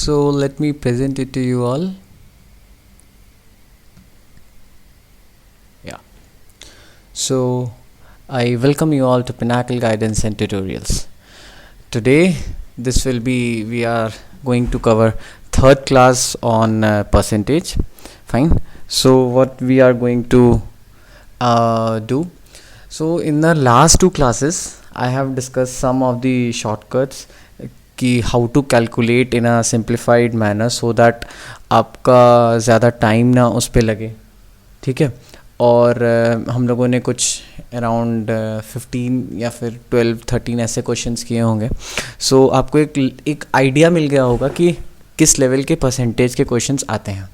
So let me present it to you all. Yeah. So I welcome you all to Pinnacle Guidance and Tutorials. Today we are going to cover third class on percentage. Fine. So what we are going to do. So in the last two classes I have discussed some of the shortcuts कि how to calculate in a simplified manner so that आपका ज़्यादा time ना उस पर लगे. ठीक है. और हम लोगों ने कुछ अराउंड 15 या फिर 12-13 ऐसे क्वेश्चंस किए होंगे. सो आपको एक आइडिया मिल गया होगा कि किस लेवल के परसेंटेज के क्वेश्चंस आते हैं.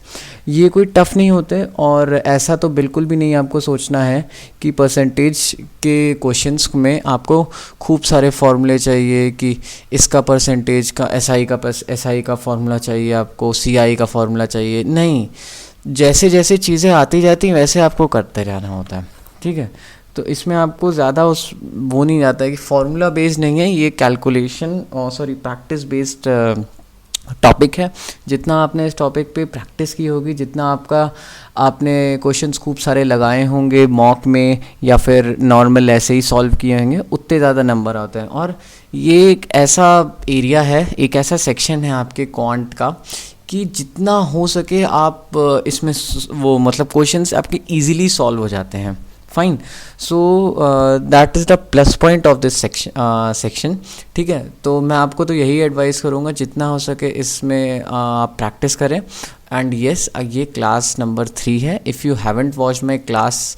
ये कोई टफ़ नहीं होते और ऐसा तो बिल्कुल भी नहीं आपको सोचना है कि परसेंटेज के क्वेश्चंस में आपको खूब सारे फार्मूले चाहिए कि इसका परसेंटेज का एसआई का फार्मूला चाहिए, आपको सीआई का फार्मूला चाहिए. नहीं, जैसे जैसे चीज़ें आती जाती हैं वैसे आपको करते रहना होता है. ठीक है. तो इसमें आपको ज़्यादा वो नहीं जाता है कि फार्मूला बेस्ड नहीं है, ये कैलकुलेशन प्रैक्टिस बेस्ड टॉपिक है. जितना आपने इस टॉपिक पे प्रैक्टिस की होगी, जितना आपने क्वेश्चंस खूब सारे लगाए होंगे मॉक में या फिर नॉर्मल ऐसे ही सॉल्व किए होंगे, उतने ज़्यादा नंबर आते हैं. और ये एक ऐसा एरिया है, एक ऐसा सेक्शन है आपके क्वांट का कि जितना हो सके आप इसमें क्वेश्चंस आपके ईजिली सॉल्व हो जाते हैं. Fine. So that is the plus point of this section. ठीक है. तो मैं आपको तो यही एडवाइस करूँगा जितना हो सके इसमें आप प्रैक्टिस करें. एंड येस, ये क्लास नंबर 3 है. If you haven't watch my class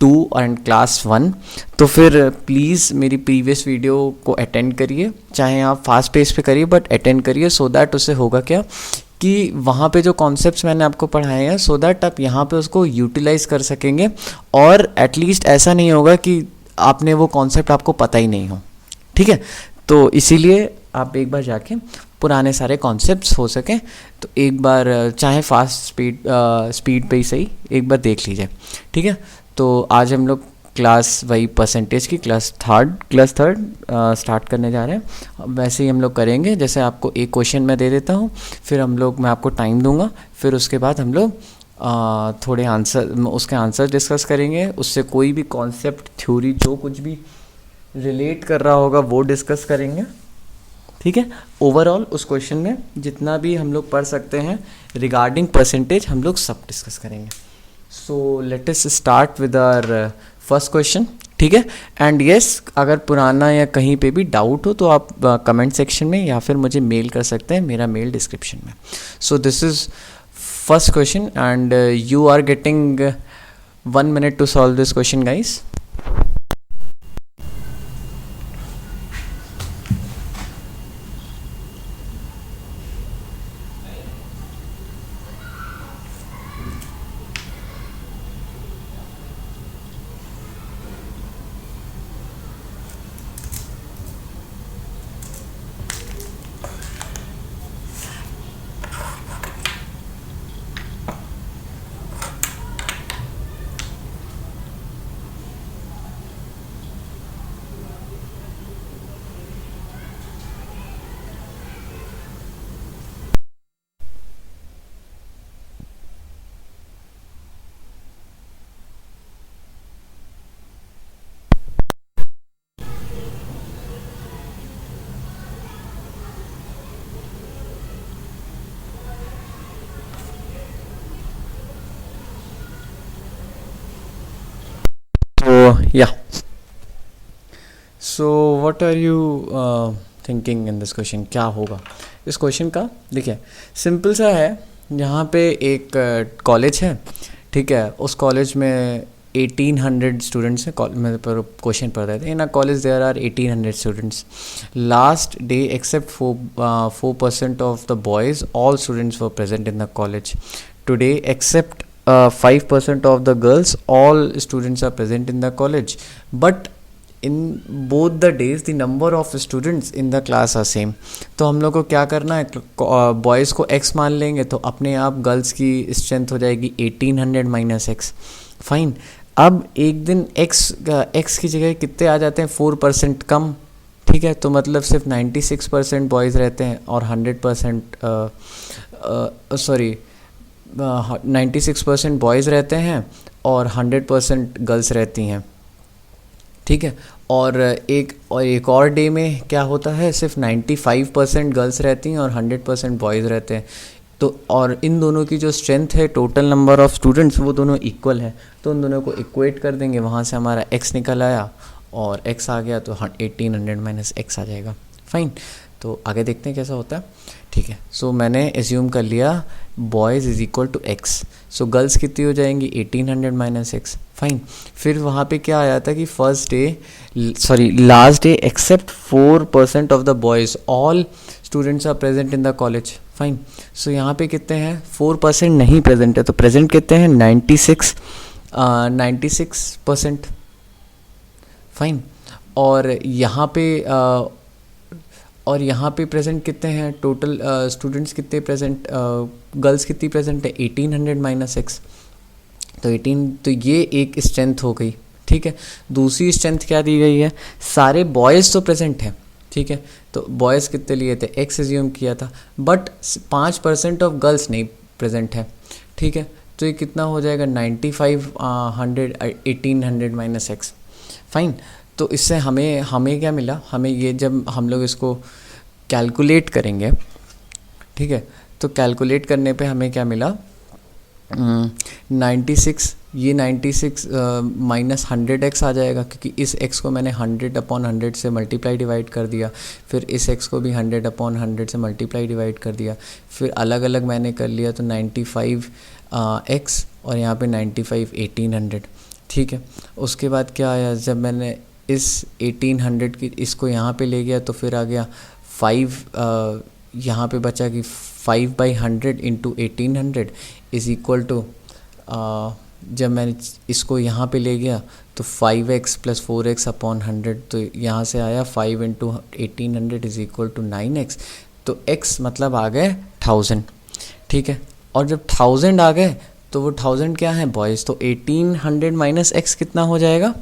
2 and class 1 तो फिर प्लीज़ मेरी प्रीवियस वीडियो को अटेंड करिए. चाहे आप फास्ट पेस पे करिए बट अटेंड करिए. सो दैट उससे होगा क्या कि वहाँ पे जो कॉन्सेप्ट्स मैंने आपको पढ़ाए हैं सो दैट आप यहाँ पे उसको यूटिलाइज़ कर सकेंगे. और एटलीस्ट ऐसा नहीं होगा कि आपने वो कॉन्सेप्ट आपको पता ही नहीं हो. ठीक है. तो इसीलिए आप एक बार जाके पुराने सारे कॉन्सेप्ट्स हो सकें तो एक बार चाहे फास्ट स्पीड पे ही सही एक बार देख लीजिए. ठीक है. तो आज हम लोग क्लास वही परसेंटेज की क्लास थर्ड स्टार्ट करने जा रहे हैं. वैसे ही हम लोग करेंगे जैसे आपको एक क्वेश्चन मैं दे देता हूँ, फिर मैं आपको टाइम दूंगा, फिर उसके बाद हम लोग थोड़े उसके आंसर डिस्कस करेंगे. उससे कोई भी कॉन्सेप्ट, थ्योरी, जो कुछ भी रिलेट कर रहा होगा वो डिस्कस करेंगे. ठीक है. ओवरऑल उस क्वेश्चन में जितना भी हम लोग पढ़ सकते हैं रिगार्डिंग परसेंटेज हम लोग सब डिस्कस करेंगे. So let us start with our first question. ठीक है. एंड येस, अगर पुराना या कहीं पे भी डाउट हो तो आप कमेंट सेक्शन में या फिर मुझे मेल कर सकते हैं, मेरा मेल डिस्क्रिप्शन में. So this is first question and you are getting 1 minute to solve this question guys. Yeah. So what are you thinking in this question? क्या होगा इस क्वेश्चन का? देखिए सिंपल सा है. यहाँ पे एक कॉलेज है. ठीक है. उस कॉलेज में 1800 स्टूडेंट्स हैं. मेरे पर क्वेश्चन पढ़ रहे थे. In a college there are 1800 students. Last day except 4% of the boys all students were present in the college. Today except 5% of the girls all students are present in the college, but in both the days the number of students in the class are same. तो हम लोग को क्या करना है, boys को x मान लेंगे तो अपने आप गर्ल्स की स्ट्रेंथ हो जाएगी 1800 माइनस x. फाइन. अब एक दिन x की जगह कितने आ जाते हैं, 4% कम. ठीक है, तो मतलब सिर्फ 96% बॉयज़ रहते हैं और 100% सॉरी 96% बॉयज़ रहते हैं और 100% गर्ल्स रहती हैं। ठीक है, और एक और डे में क्या होता है, सिर्फ 95% गर्ल्स रहती हैं और 100% बॉयज़ रहते हैं। तो और इन दोनों की जो स्ट्रेंथ है, टोटल नंबर ऑफ़ स्टूडेंट्स, वो दोनों इक्वल है, तो उन दोनों को इक्वेट कर देंगे, वहाँ से हमारा x निकल आया और x आ गया, तो 1800 माइनस x आ जाएगा। फाइन, तो आगे देखते हैं कैसा होता है। ठीक है, सो मैंने एज्यूम कर लिया boys is equal to x, so girls कितनी हो जाएंगी 1800 माइनस x। फाइन, फिर वहाँ पे क्या आया था कि last day except 4% of the boys, all students are present in the college. Fine, so यहाँ पे कितने हैं, 4% नहीं प्रेजेंट है, तो प्रेजेंट कितने हैं 96%। फाइन, और यहाँ पे प्रेजेंट कितने हैं, टोटल स्टूडेंट्स कितने प्रेजेंट, गर्ल्स कितनी प्रेजेंट है 1800 माइनस एक्स, तो 18, तो ये एक स्ट्रेंथ हो गई। ठीक है, दूसरी स्ट्रेंथ क्या दी गई है, सारे बॉयज़ तो प्रेजेंट हैं। ठीक है, तो बॉयज़ कितने लिए थे, एक्स एज्यूम किया था, बट 5% ऑफ गर्ल्स नहीं प्रेजेंट है। ठीक है, तो ये कितना हो जाएगा 9500 1800 माइनस एक्स। फाइन, तो इससे हमें क्या मिला, हमें ये जब हम लोग इसको कैलकुलेट करेंगे, ठीक है, तो कैलकुलेट करने पे हमें क्या मिला, 96, ये 96 माइनस 100x आ जाएगा, क्योंकि इस x को मैंने 100/100 से मल्टीप्लाई डिवाइड कर दिया, फिर इस x को भी 100/100 से मल्टीप्लाई डिवाइड कर दिया, फिर अलग अलग मैंने कर लिया, तो 95x और यहाँ पे 95 1800। ठीक है, उसके बाद क्या आया, जब मैंने इस 1800 की इसको यहाँ पे ले गया, तो फिर आ गया 5, यहाँ पे बचा कि 5/100 इंटू 1800 इज़ इक्वल टू, जब मैंने इसको यहाँ पे ले गया तो 5x प्लस 4x अपॉन 100, तो यहाँ से आया 5 into 1800 is equal to 9x, तो x मतलब आ गए 1000। ठीक है, और जब 1000 आ गए तो वो 1000 क्या है बॉयज़, तो 1800 माइनस x कितना हो जाएगा,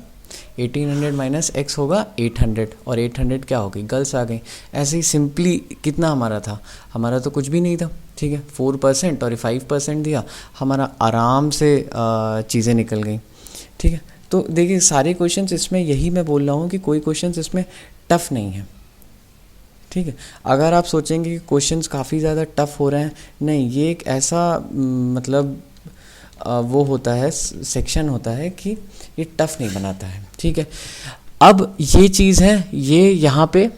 1800 माइनस x होगा 800, और 800 क्या हो गई, गर्ल्स आ गई। ऐसे ही सिंपली कितना हमारा था, हमारा तो कुछ भी नहीं था। ठीक है, 4% और 5% दिया, हमारा आराम से चीज़ें निकल गई। ठीक है, तो देखिए सारे क्वेश्चंस इसमें, यही मैं बोल रहा हूँ कि कोई क्वेश्चंस इसमें टफ़ नहीं है। ठीक है, अगर आप सोचेंगे कि क्वेश्चंस काफ़ी ज़्यादा टफ़ हो रहे हैं, नहीं, ये एक ऐसा मतलब वो होता है, सेक्शन होता है कि ये टफ़ नहीं बनाता है। ठीक है, अब ये चीज़ है, ये यहाँ पे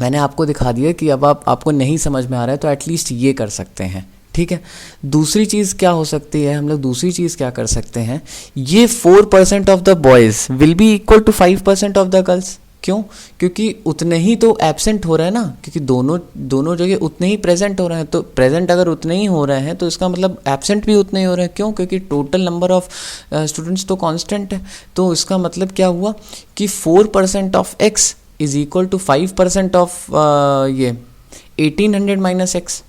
मैंने आपको दिखा दिया कि अब आपको नहीं समझ में आ रहा है तो एटलीस्ट ये कर सकते हैं। ठीक है, दूसरी चीज़ क्या हो सकती है, हम लोग दूसरी चीज़ क्या कर सकते हैं, ये 4% of the boys will be equal to 5% of the girls. क्यों, क्योंकि उतने ही तो एब्सेंट हो रहे हैं ना, क्योंकि दोनों जगह उतने ही प्रेजेंट हो रहे हैं, तो प्रेजेंट अगर उतने ही हो रहे हैं तो इसका मतलब एब्सेंट भी उतने ही हो रहे हैं। क्यों, क्योंकि टोटल नंबर ऑफ स्टूडेंट्स तो कांस्टेंट है, तो इसका मतलब क्या हुआ कि 4% of x is equal to 5% of ये 1800 माइनस एक्स।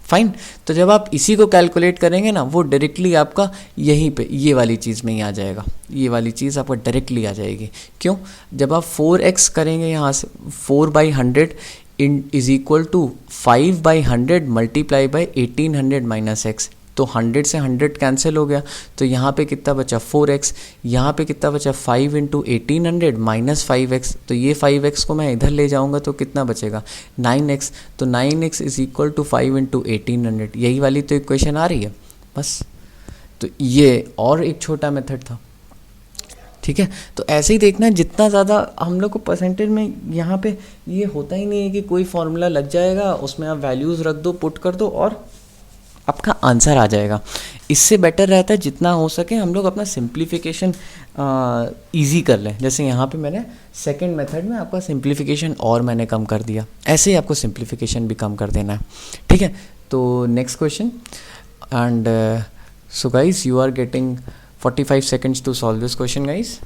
फाइन, तो जब आप इसी को कैलकुलेट करेंगे ना, वो डायरेक्टली आपका यहीं पे ये वाली चीज़ में ही आ जाएगा, ये वाली चीज़ आपका डायरेक्टली आ जाएगी। क्यों, जब आप 4x करेंगे यहाँ से 4/100 is equal to 5/100 multiply by 1800 minus x, तो 100 से 100 कैंसिल हो गया, तो यहाँ पे कितना बचा 4x, यहाँ पे कितना बचा 5 इंटू 1800 माइनस 5x, तो ये 5x को मैं इधर ले जाऊँगा तो कितना बचेगा 9x, तो 9x is equal to 5 into 1800, यही वाली तो इक्वेशन आ रही है बस। तो ये और एक छोटा मेथड था। ठीक है, तो ऐसे ही देखना, जितना ज़्यादा हम लोग को परसेंटेज में यहाँ पे ये होता ही नहीं है कि कोई फार्मूला लग जाएगा, उसमें आप वैल्यूज़ रख दो, पुट कर दो और आपका आंसर आ जाएगा। इससे बेटर रहता है जितना हो सके हम लोग अपना सिंप्लीफिकेशन इजी कर लें। जैसे यहाँ पे मैंने सेकंड मेथड में आपका सिंप्लीफिकेशन और मैंने कम कर दिया, ऐसे ही आपको सिंप्लीफिकेशन भी कम कर देना है। ठीक है, तो next question, and so guys you are getting 45 seconds to solve this question, guys.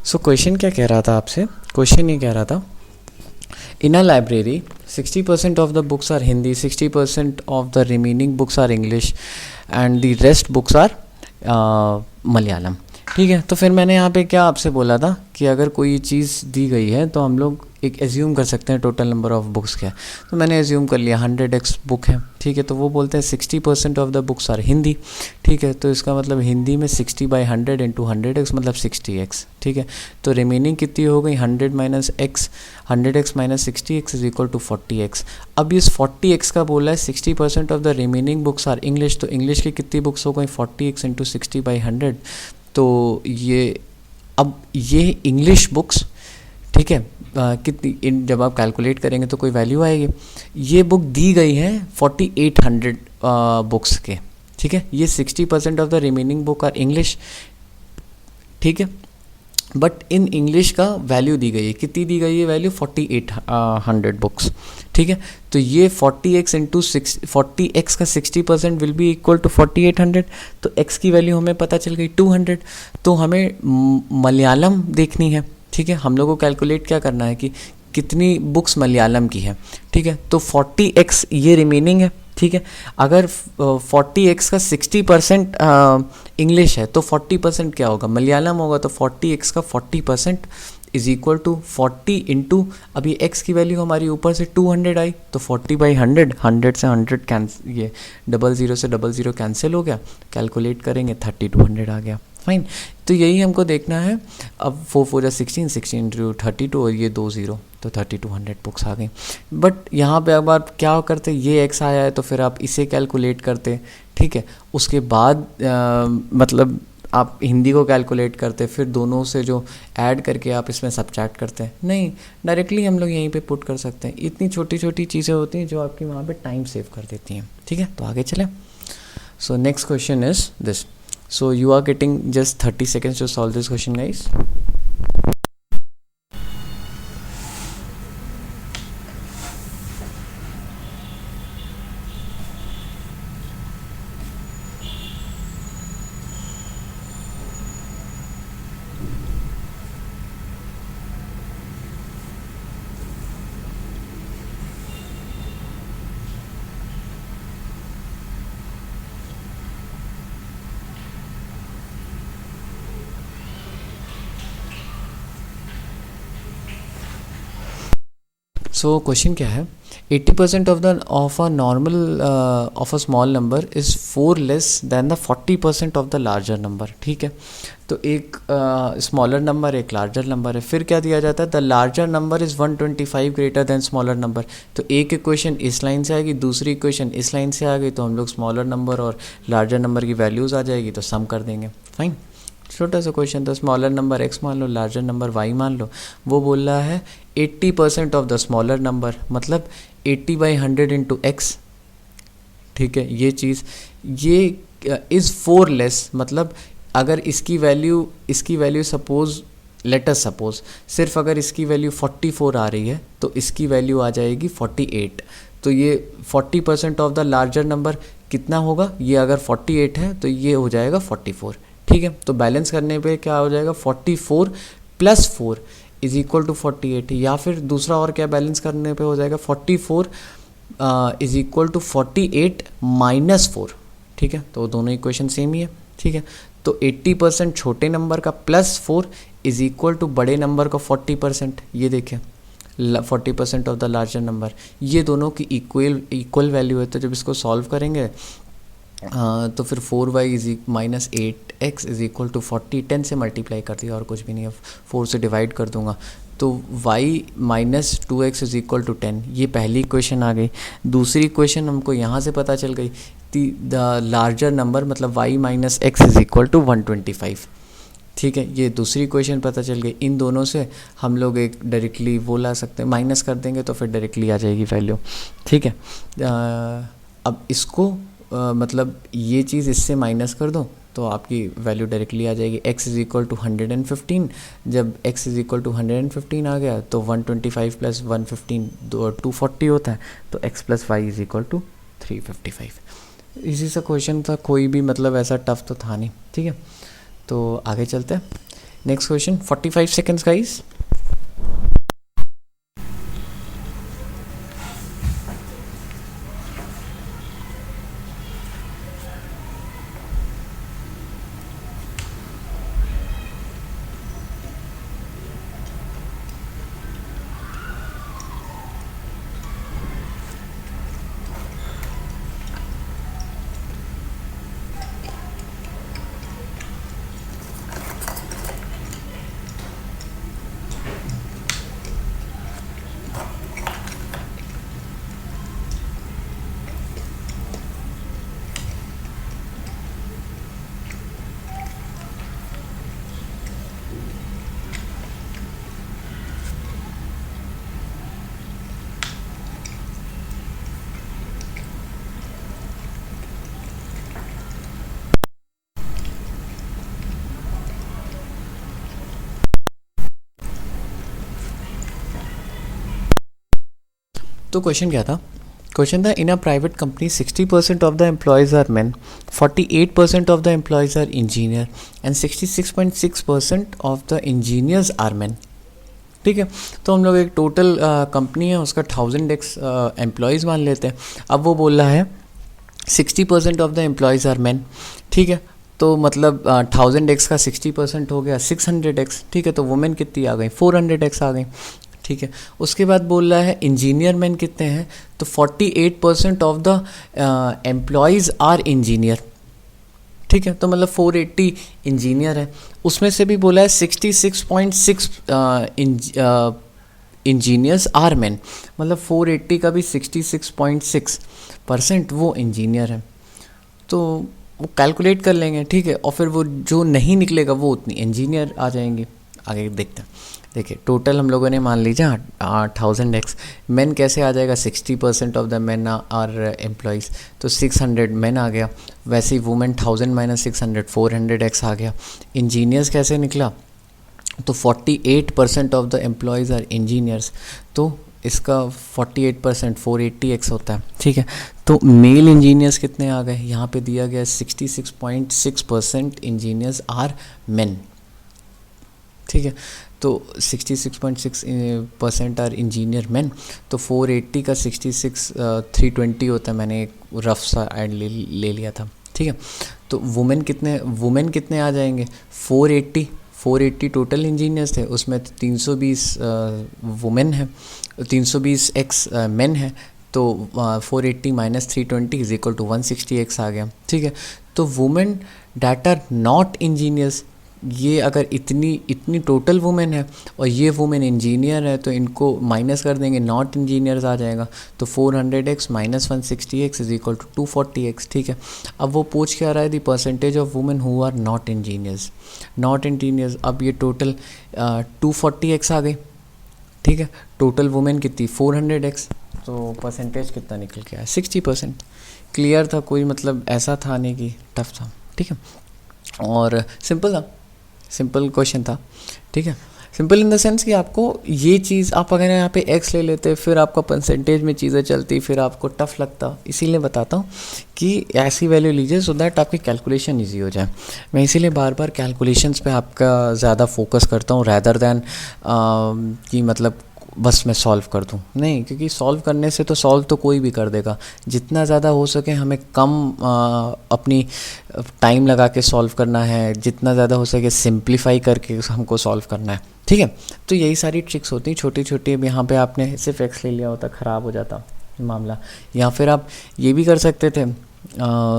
So question क्या कह रहा था आपसे, क्वेश्चन ये कह रहा था, in a library 60% of the books are Hindi, 60% of the remaining books are English and the rest books are Malayalam. ठीक है, तो फिर मैंने यहाँ पे क्या आपसे बोला था कि अगर कोई चीज़ दी गई है तो हम लोग एक एज्यूम कर सकते हैं टोटल नंबर ऑफ बुक्स क्या है। तो मैंने एज्यूम कर लिया 100x बुक है। ठीक है, तो वो बोलते हैं 60% of the books are Hindi. ठीक है, तो इसका मतलब हिंदी में 60/100 इंटू 100x मतलब 60x। ठीक है, तो रिमेनिंग कितनी हो गई 100 minus x, 100x minus 60x is equal to 40x। अब इस 40x का बोला है 60% of the remaining books are English, तो इंग्लिश की कितनी बुक्स हो गई 40x इंटू 60/100। तो ये अब ये इंग्लिश बुक्स, ठीक है, कितनी जब आप कैलकुलेट करेंगे तो कोई वैल्यू आएगी। ये बुक दी गई है 4800 बुक्स के। ठीक है, ये 60% of the remaining book are English. ठीक है, बट इन इंग्लिश का वैल्यू दी गई है, कितनी दी गई है वैल्यू 4800 बुक्स। ठीक है, तो ये 40x इंटू 40x का 60% विल बी इक्वल टू 4800। तो x की वैल्यू हमें पता चल गई 200। तो हमें मलयालम देखनी है। ठीक है, हम लोग को कैलकुलेट क्या करना है कि कितनी बुक्स मलयालम की है। ठीक है, तो 40x ये रिमेनिंग है। ठीक है, अगर 40x का 60% इंग्लिश है तो 40% क्या होगा मलयालम होगा। तो 40x का 40% इज इक्वल टू 40 इंटू, अभी x की वैल्यू हमारी ऊपर से 200 आई तो 40/100, 100 से 100 कैंसिल, ये 00 से 00 कैंसिल हो गया, कैलकुलेट करेंगे 3200 आ गया। फाइन, तो यही हमको देखना है। अब 4 4 जा 16, 16 इंटू 32 और ये 2 0 तो 3200 बुक्स आ गई। बट यहाँ पे अब आप क्या करते, ये x आया है तो फिर आप इसे कैलकुलेट करते। ठीक है, उसके बाद मतलब आप हिंदी को कैलकुलेट करते, फिर दोनों से जो ऐड करके आप इसमें सब्ट्रैक्ट करते हैं। नहीं, डायरेक्टली हम लोग यहीं पे पुट कर सकते हैं। इतनी छोटी छोटी चीज़ें होती हैं जो आपकी वहाँ पे टाइम सेव कर देती हैं। ठीक है, तो आगे चलें। So next question is this. So you are getting just 30 seconds to solve this question, guys. So question क्या है, 80% of a normal of a small number is 4 less than the 40% of the larger number. ठीक है, तो एक smaller number एक larger number है, फिर क्या दिया जाता है, the larger number is 125 greater than smaller number. तो एक इक्वेशन इस लाइन से आएगी, दूसरी इक्वेशन इस लाइन से आ गई, तो हम लोग स्मॉलर नंबर और लार्जर नंबर की वैल्यूज़ आ जाएगी तो सम कर देंगे। फाइन, छोटा सा क्वेश्चन था, स्मॉलर नंबर x मान लो, लार्जर नंबर y मान लो। वो बोल रहा है 80% ऑफ द स्मॉलर नंबर, मतलब 80/100 इंटू एक्स। ठीक है, ये चीज़ ये इज़ 4 लेस, मतलब अगर इसकी वैल्यू सपोज लेटस सपोज सिर्फ अगर इसकी वैल्यू 44 आ रही है तो इसकी वैल्यू आ जाएगी 48। तो ये 40% ऑफ द लार्जर नंबर कितना होगा, ये अगर 48 है तो ये हो जाएगा 44। ठीक है, तो बैलेंस करने पे क्या हो जाएगा 44 + 4 इज इक्वल टू 48, या फिर दूसरा और क्या बैलेंस करने पे हो जाएगा 44 इज इक्वल टू 48 - 4। ठीक है, तो दोनों इक्वेशन सेम ही है। ठीक है, तो 80% छोटे नंबर का +4 इज इक्वल टू बड़े नंबर का 40%। ये देखें 40% ऑफ द लार्जर नंबर, ये दोनों की इक्वल वैल्यू है। तो जब इसको सॉल्व करेंगे तो फिर 4y - 8x is equal to 40, 10 से मल्टीप्लाई कर दिया और कुछ भी नहीं है, 4 से डिवाइड कर दूंगा तो y - 2x is equal to 10। ये पहली इक्वेशन आ गई। दूसरी इक्वेशन हमको यहाँ से पता चल गई, द लार्जर नंबर मतलब y - x is equal to 125। ठीक है, ये दूसरी इक्वेशन पता चल गई। इन दोनों से हम लोग एक डायरेक्टली वो ला सकते हैं, माइनस कर देंगे तो फिर डायरेक्टली आ जाएगी वैल्यू। ठीक है, अब इसको मतलब ये चीज़ इससे माइनस कर दो तो आपकी वैल्यू डायरेक्टली आ जाएगी। x is equal to 115। जब x इज़ इक्वल टू 115 आ गया तो 125 + 115 240 होता है, तो x + y is equal to 355। इसी से क्वेश्चन था, कोई भी मतलब ऐसा टफ तो था नहीं। ठीक है, तो आगे चलते हैं। Next question, 45 seconds guys. तो क्वेश्चन क्या था? क्वेश्चन था, in a private company 60% of the employees are men, 48% of the employees are engineer and 66.6% of the engineers are men. ठीक है, तो हम लोग एक टोटल कंपनी है उसका 1000x एम्प्लॉयज़ मान लेते हैं. अब वो बोल रहा है 60% of the employees are men. ठीक है, तो मतलब 1000x का 60% हो गया 600x. ठीक है, तो वुमेन कितनी आ गई? 400x आ गई. ठीक है, उसके बाद बोल रहा है इंजीनियर मैन कितने हैं, तो 48% of the employees are engineer. ठीक है, तो मतलब 480 इंजीनियर है. उसमें से भी बोला है 66.6 इंजीनियर्स आर मैन, मतलब 480 का भी 66.6% वो इंजीनियर है. तो वो कैलकुलेट कर लेंगे. ठीक है, और फिर वो जो नहीं निकलेगा वो उतनी इंजीनियर आ जाएंगे. आगे देखते हैं. देखिए, टोटल हम लोगों ने मान लीजिए 1000x. मैन कैसे आ जाएगा? 60% of the man are employees, तो 600 मैन आ गया. वैसे ही वुमेन 1000 माइनस 600 400x आ गया. इंजीनियर्स कैसे निकला? तो 48% of the employees are engineers, तो इसका 48% 480x होता है. ठीक है, तो मेल इंजीनियर्स कितने आ गए? यहाँ पे दिया गया 66.6% इंजीनियर्स आर मेन. ठीक है, तो 66.6% आर इंजीनियर मैन, तो 480 का 66 320 होता है. मैंने एक रफ सा ऐड ले लिया था. ठीक है, तो वुमेन कितने आ जाएंगे? 480 टोटल इंजीनियर्स थे, उसमें 320 वुमेन है, 320x मैन है, तो 480 minus 320 is equal to 160x आ गया. ठीक है, तो women that are not engineers, ये अगर इतनी टोटल वुमेन है और ये वुमेन इंजीनियर है, तो इनको माइनस कर देंगे, नॉट इंजीनियर्स आ जाएगा. तो 400x minus 160x is equal to 240x. ठीक है, अब वो पूछ क्या रहा है? The percentage of women who are not engineers. अब ये टोटल 240x आ गई. ठीक है, टोटल वुमेन कितनी? 400x, तो परसेंटेज कितना निकल के आया? 60%. क्लियर था, कोई मतलब ऐसा था नहीं कि टफ था. ठीक है, और सिंपल क्वेश्चन था. ठीक है, सिंपल इन द सेंस कि आपको ये चीज़, आप अगर यहाँ पे x ले लेते फिर आपका परसेंटेज में चीज़ें चलती, फिर आपको टफ लगता. इसीलिए बताता हूँ कि ऐसी वैल्यू लीजिए सो दैट आपकी कैलकुलेशन इजी हो जाए. मैं इसीलिए बार बार कैलकुलेशंस पे आपका ज़्यादा फोकस करता हूँ रैदर दैन कि मतलब बस मैं सॉल्व कर दूँ. नहीं, क्योंकि सॉल्व करने से तो सॉल्व तो कोई भी कर देगा. जितना ज़्यादा हो सके हमें कम अपनी टाइम लगा के सॉल्व करना है, जितना ज़्यादा हो सके सिंप्लीफाई करके हमको सॉल्व करना है. ठीक है, तो यही सारी ट्रिक्स होती हैं छोटी छोटी. अब यहाँ पे आपने सिर्फ एक्स ले लिया होता, ख़राब हो जाता मामला. या फिर आप ये भी कर सकते थे,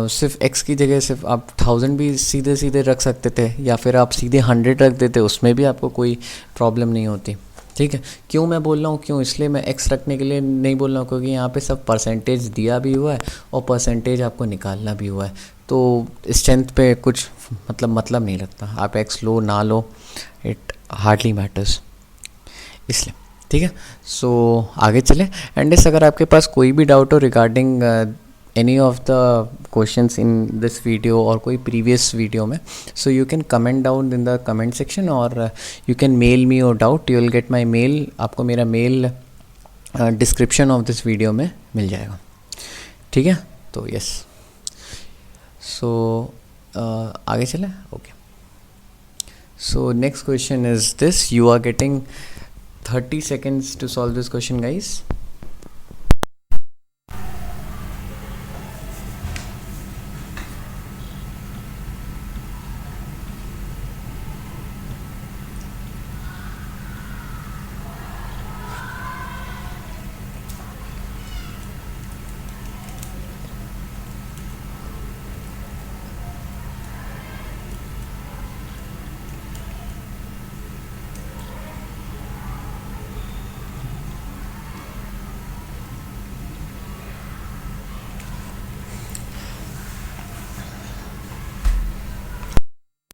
सिर्फ x की जगह सिर्फ आप 1000 भी सीधे सीधे रख सकते थे, या फिर आप सीधे 100 रख देते, उसमें भी आपको कोई प्रॉब्लम नहीं होती. ठीक है, क्यों मैं बोल रहा हूँ, क्यों इसलिए मैं x रखने के लिए नहीं बोल रहा हूँ, क्योंकि यहाँ पे सब परसेंटेज दिया भी हुआ है और परसेंटेज आपको निकालना भी हुआ है. तो स्ट्रेंथ पे कुछ मतलब नहीं लगता, आप x लो ना लो, इट हार्डली मैटर्स, इसलिए. ठीक है, सो आगे चले. एंड अगर आपके पास कोई भी डाउट हो regarding any of the questions in this video or कोई previous video में, so you can comment down in the comment section or you can mail me your doubt. You will get my mail, आपको मेरा mail description of this video में मिल जाएगा. ठीक है, तो yes, so आगे चले. Okay, So next question is this. You are getting 30 seconds to solve this question, guys.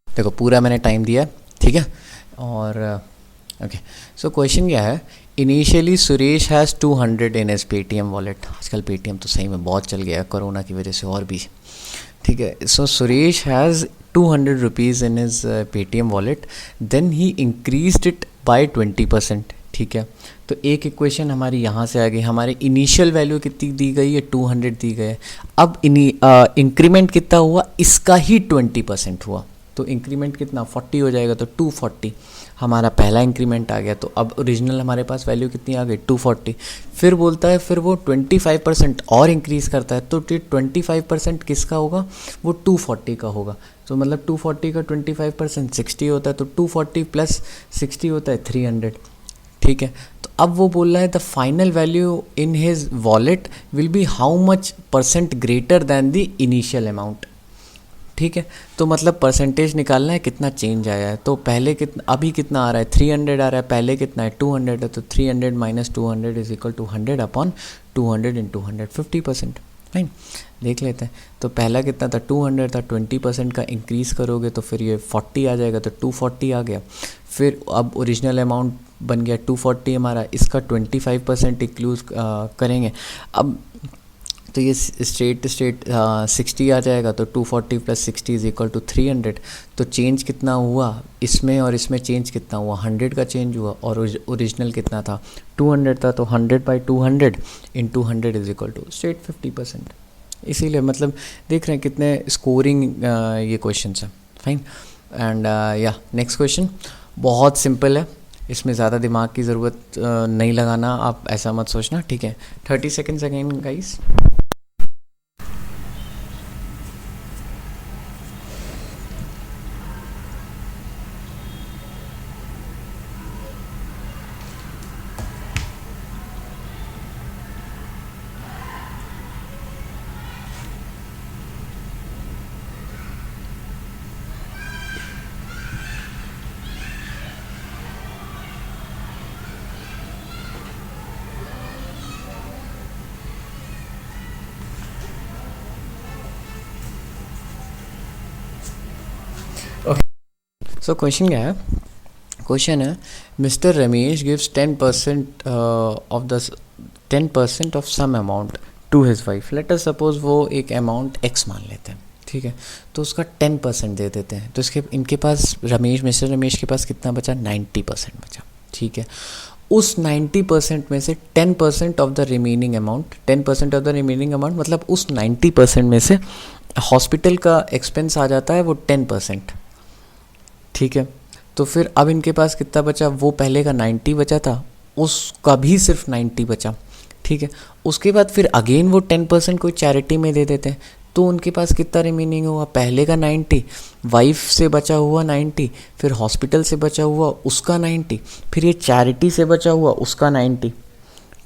देखो पूरा मैंने टाइम दिया है, ठीक है। और ओके, सो क्वेश्चन क्या है, initially Suresh has 200 in S Paytm wallet. आजकल पेटीएम तो सही में बहुत चल गया है कोरोना की वजह से और भी, ठीक है। So Suresh has 200 rupees in is Paytm wallet, then he increased it by 20%, ठीक है। तो एक इक्वेशन हमारी यहाँ से आ गई, हमारे इनिशियल वैल्यू कितनी दी गई है, 200 दी गई है। अब इंक्रीमेंट कितना हुआ, इसका ही 20% हुआ, तो इंक्रीमेंट कितना 40 हो जाएगा, तो 240 हमारा पहला इंक्रीमेंट आ गया। तो अब ओरिजिनल हमारे पास वैल्यू कितनी आ गई, 240। फिर बोलता है फिर वो 25% और इंक्रीज़ करता है, तो 25% किसका होगा, वो 240 का होगा। तो मतलब 240 का 25% 60 होता है, तो 240 प्लस 60 होता है 300, ठीक है। तो अब वो बोल रहा है the final value in his wallet will be how much percent greater than the initial amount, ठीक है। तो मतलब परसेंटेज निकालना है कितना चेंज आया है। तो पहले कितना, अभी कितना आ रहा है, 300 आ रहा है, पहले कितना है 200 है, तो 300 minus 200 is equal to 100 upon 200 into 100, 50%, fine. देख लेते हैं, तो पहला कितना था 200 था, 20% का इंक्रीज़ करोगे तो फिर ये 40 आ जाएगा, तो 240 आ गया। फिर अब ओरिजिनल अमाउंट बन गया 240 हमारा, इसका 25% इंक्लूड करेंगे। अब तो ये स्ट्रेट 60 आ जाएगा, तो 240 प्लस 60 इज इक्वल टू 300। तो चेंज कितना हुआ इसमें और इसमें, चेंज कितना हुआ, 100 का चेंज हुआ। और ओरिजिनल कितना था 200 था, तो 100 by 200 into 100 is equal to straight 50%। इसीलिए मतलब देख रहे हैं कितने स्कोरिंग ये क्वेश्चन है, फाइन। एंड या नेक्स्ट क्वेश्चन बहुत सिंपल है, इसमें ज़्यादा दिमाग की ज़रूरत नहीं लगाना, आप ऐसा मत सोचना, ठीक है। 30 seconds again guys. So question क्या है, क्वेश्चन है Mister Ramesh gives 10% of the 10% of some amount to his wife. Let us suppose वो एक अमाउंट x मान लेते हैं, ठीक है। तो उसका 10% दे देते हैं, तो इसके इनके पास मिस्टर रमेश के पास कितना बचा, 90% बचा, ठीक है। उस 90% में से 10% of the remaining amount, 10% of the remaining amount मतलब उस 90% में से हॉस्पिटल का एक्सपेंस आ जाता है वो 10%, ठीक है। तो फिर अब इनके पास कितना बचा, वो पहले का 90 बचा था, उसका भी सिर्फ 90 बचा, ठीक है। उसके बाद फिर अगेन वो 10% कोई चैरिटी में दे देते हैं, तो उनके पास कितना रिमेनिंग हुआ, पहले का 90, वाइफ से बचा हुआ 90, फिर हॉस्पिटल से बचा हुआ उसका 90, फिर ये चैरिटी से बचा हुआ उसका 90,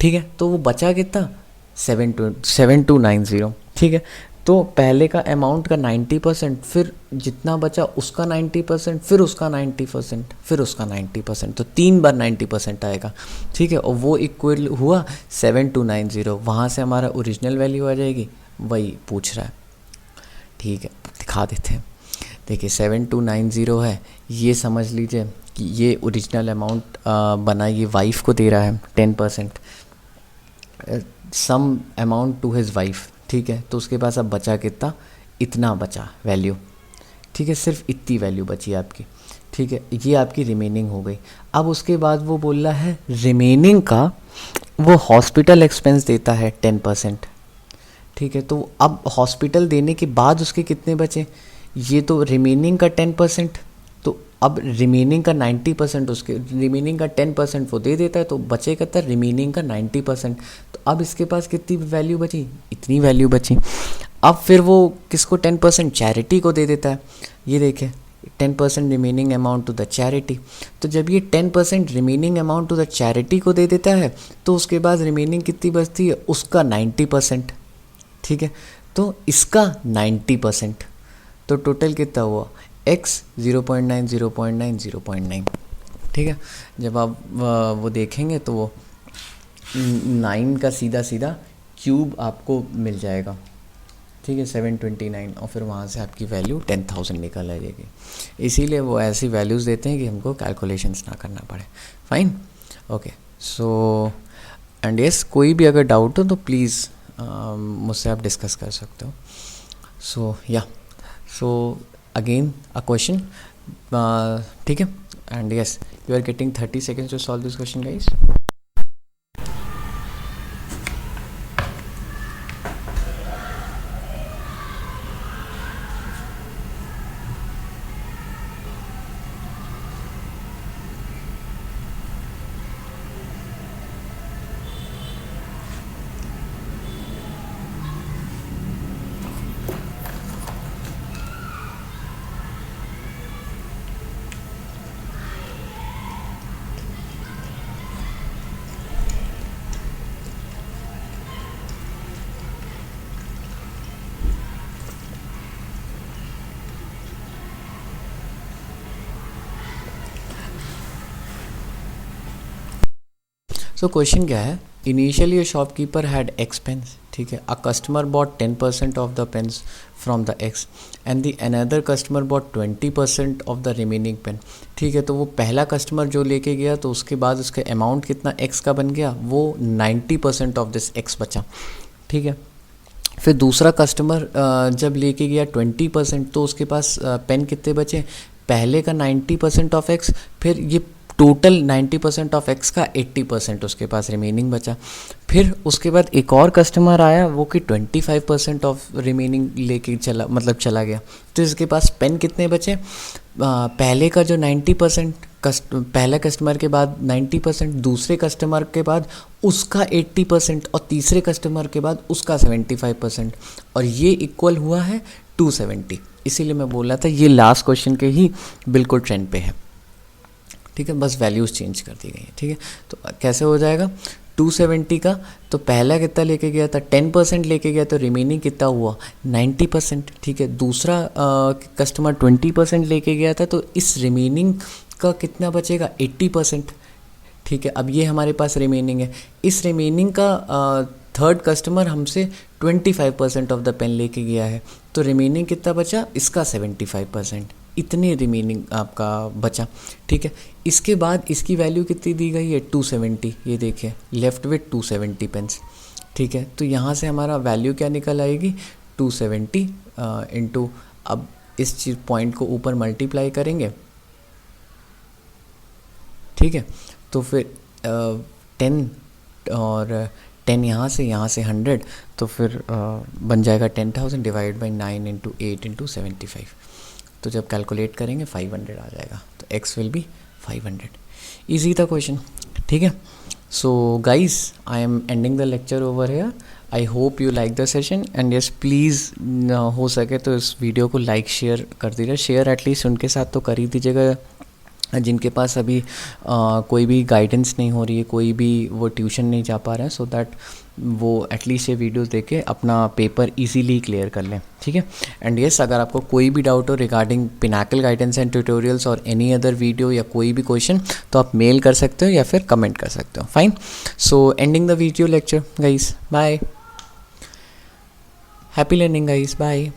ठीक है। तो वो बचा कितना 7290, ठीक है। तो पहले का अमाउंट का 90%, फिर जितना बचा उसका 90%, फिर उसका 90%, फिर उसका 90%, तो 3 बार 90% आएगा, ठीक है। और वो इक्वल हुआ 7290, वहाँ से हमारा ओरिजिनल वैल्यू आ जाएगी, वही पूछ रहा है, ठीक है। दिखा देते हैं, देखिए 7290 है, ये समझ लीजिए कि ये ओरिजिनल अमाउंट बना, ये वाइफ को दे रहा है 10%, some amount to his wife, ठीक है। तो उसके पास अब बचा कितना, इतना बचा वैल्यू, ठीक है। सिर्फ इतनी वैल्यू बची आपकी, ठीक है। ये आपकी रिमेनिंग हो गई। अब उसके बाद वो बोल रहा है रिमेनिंग का वो हॉस्पिटल एक्सपेंस देता है 10%, ठीक है। तो अब हॉस्पिटल देने के बाद उसके कितने बचे, ये तो रिमेनिंग का 10%, तो अब रिमेनिंग का 90% उसके, रिमेनिंग का 10% वो दे देता है, तो बचे कितना, रिमेनिंग का 90%। तो अब इसके पास कितनी वैल्यू बची, इतनी वैल्यू बची। अब फिर वो किसको 10% चैरिटी को दे देता है, ये देखिए 10% remaining amount to the charity. तो जब ये 10% remaining amount to the charity को दे देता है तो उसके बाद रिमेनिंग कितनी बचती है, उसका 90%, ठीक है। तो इसका 90%, तो टोटल कितना हुआ, x 0.9 0.9 0.9, ठीक है। जब आप वो देखेंगे तो वो 9 का सीधा सीधा क्यूब आपको मिल जाएगा, ठीक है, 729, और फिर वहाँ से आपकी वैल्यू 10,000 निकल आ जाएगी। इसीलिए वो ऐसी वैल्यूज़ देते हैं कि हमको कैलकुलेशंस ना करना पड़े। Fine, okay. So and yes, कोई भी अगर डाउट हो तो प्लीज़ मुझसे आप डिस्कस कर सकते हो। सो या, सो अगेन अ क्वेश्चन, ठीक है, and yes you are getting 30 seconds to solve this question guys. So question क्या है, initially a shopkeeper had x pens, ठीक है, a customer bought 10% of the pens from the x and the another customer bought 20% of the remaining pen, ठीक है। तो वो पहला customer जो लेके गया तो उसके बाद उसका अमाउंट कितना एक्स का बन गया, वो 90% ऑफ दिस एक्स बचा, ठीक है। फिर दूसरा कस्टमर जब लेके गया 20%, तो उसके पास पेन कितने बचे, पहले का 90% ऑफ एक्स, फिर ये टोटल 90% ऑफ एक्स का 80% उसके पास रिमेनिंग बचा। फिर उसके बाद एक और कस्टमर आया, वो कि 25% ऑफ रिमेनिंग लेके चला, मतलब चला गया। तो इसके पास पेन कितने बचे, पहले का जो 90%, पहला कस्टमर के बाद 90%, दूसरे कस्टमर के बाद उसका 80% और तीसरे कस्टमर के बाद उसका 75%, और ये इक्वल हुआ है 270। इसीलिए मैं बोल रहा था ये लास्ट क्वेश्चन के ही बिल्कुल ट्रेंड पे है, ठीक है, बस वैल्यूज़ चेंज कर दी गई है, ठीक है। तो कैसे हो जाएगा, 270 का, तो पहला कितना लेके गया था, 10% लेके गया, तो रिमेनिंग कितना हुआ, 90%, ठीक है। दूसरा कस्टमर 20% लेके गया था, तो इस रिमेनिंग का कितना बचेगा, 80%, ठीक है। अब ये हमारे पास रिमेनिंग है, इस रिमेनिंग का थर्ड कस्टमर हमसे 25% ऑफ द पेन लेके गया है, तो रिमेनिंग कितना बचा, इसका 75%, इतने रिमेनिंग आपका बचा, ठीक है। इसके बाद इसकी वैल्यू कितनी दी गई है, 270, ये देखिए लेफ्ट विथ 270 पेन्स, ठीक है। तो यहाँ से हमारा वैल्यू क्या निकल आएगी, 270 इंटू, अब इस चीज़ पॉइंट को ऊपर मल्टीप्लाई करेंगे, ठीक है। तो फिर 10 और 10 यहाँ से 100, तो फिर बन जाएगा 10,000 डिवाइड बाई 9 इंटू 8 इंटू 75। तो जब कैलकुलेट करेंगे 500 आ जाएगा, तो x विल बी 500। ईजी था क्वेश्चन, ठीक है। So guys, I am ending the lecture over here. I hope you like the session, and yes please हो सके तो इस वीडियो को लाइक शेयर कर दीजिए, शेयर एटलीस्ट उनके साथ तो कर ही दीजिएगा जिनके पास अभी कोई भी गाइडेंस नहीं हो रही है, कोई भी वो ट्यूशन नहीं जा पा रहे हैं, सो दैट वो एटलीस्ट ये वीडियोस देख के अपना पेपर इजीली क्लियर कर लें, ठीक है। एंड यस, अगर आपको कोई भी डाउट हो regarding Pinnacle guidance and tutorials और एनी अदर वीडियो या कोई भी क्वेश्चन, तो आप मेल कर सकते हो या फिर कमेंट कर सकते हो। Fine, so ending the video lecture guys, bye, happy learning guys, bye.